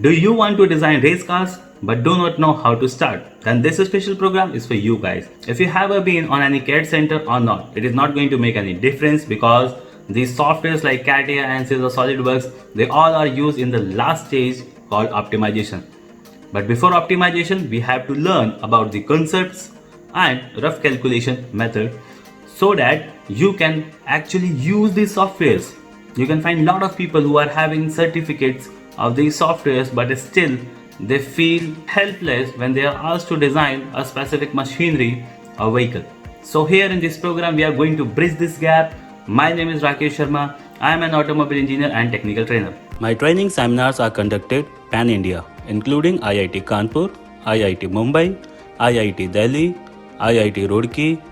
Do you want to design race cars but do not know how to start? Then this special program is for you guys. If you have been on any CAD center or not, it is not going to make any difference because these softwares like CATIA, ANSYS or SolidWorks, they all are used in the last stage called optimization. But before optimization, we have to learn about the concepts and rough calculation method so that you can actually use these softwares. You can find a lot of people who are having certificates of these softwares but still they feel helpless when they are asked to design a specific machinery or vehicle. So here in this program we are going to bridge this gap. My name is Rakesh Sharma. I am an automobile engineer and technical trainer. My training seminars are conducted pan-India, including IIT Kanpur, IIT Mumbai, IIT Delhi, IIT Roorkee,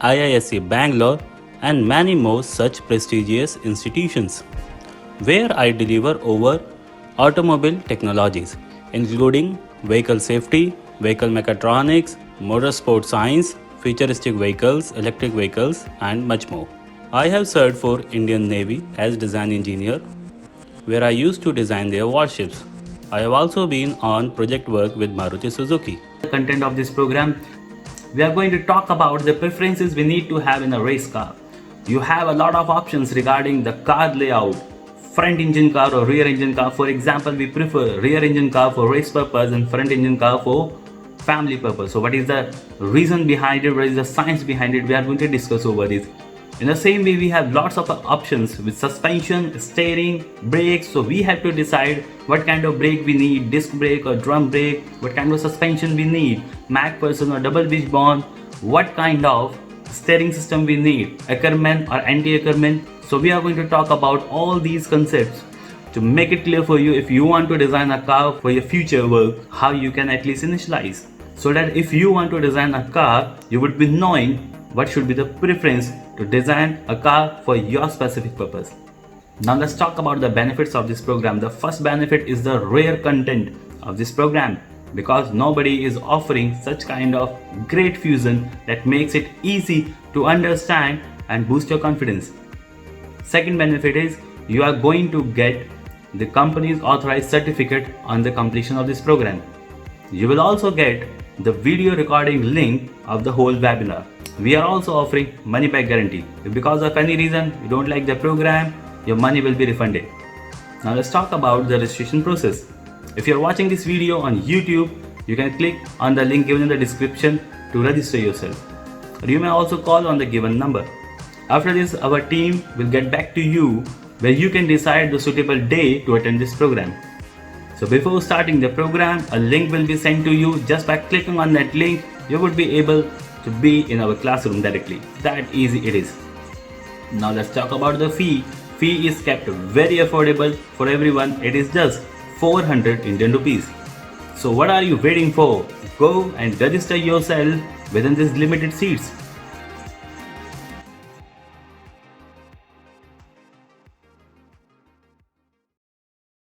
IISc Bangalore and many more such prestigious institutions, where I deliver over automobile technologies, including vehicle safety, vehicle mechatronics, motorsport science, futuristic vehicles, electric vehicles, and much more. I have served for Indian Navy as design engineer, where I used to design their warships. I have also been on project work with Maruti Suzuki. The content of this program, we are going to talk about the preferences we need to have in a race car. You have a lot of options regarding the car layout, front engine car or rear engine car. For example, we prefer rear engine car for race purpose and front engine car for family purpose. So what is the reason behind it? What is the science behind it? We are going to discuss over this. In the same way, we have lots of options with suspension, steering, brakes. So we have to decide what kind of brake we need, disc brake or drum brake, what kind of suspension we need, MacPherson or double wishbone, what kind of steering system we need, Ackermann or anti-Ackermann. So we are going to talk about all these concepts to make it clear for you if you want to design a car for your future work, how you can at least initialize. So that if you want to design a car, you would be knowing what should be the preference to design a car for your specific purpose. Now let's talk about the benefits of this program. The first benefit is the rare content of this program, because nobody is offering such kind of great fusion that makes it easy to understand and boost your confidence. Second benefit is you are going to get the company's authorized certificate on the completion of this program. You will also get the video recording link of the whole webinar. We are also offering money back guarantee. If because of any reason you don't like the program, your money will be refunded. Now let's talk about the registration process. If you're watching this video on YouTube, you can click on the link given in the description to register yourself. Or you may also call on the given number. After this, our team will get back to you where you can decide the suitable day to attend this program. So before starting the program, a link will be sent to you. Just by clicking on that link, you would be able to be in our classroom directly. That easy it is. Now let's talk about the fee. Fee is kept very affordable for everyone. It is just 400 Indian rupees. So what are you waiting for? Go and register yourself within these limited seats.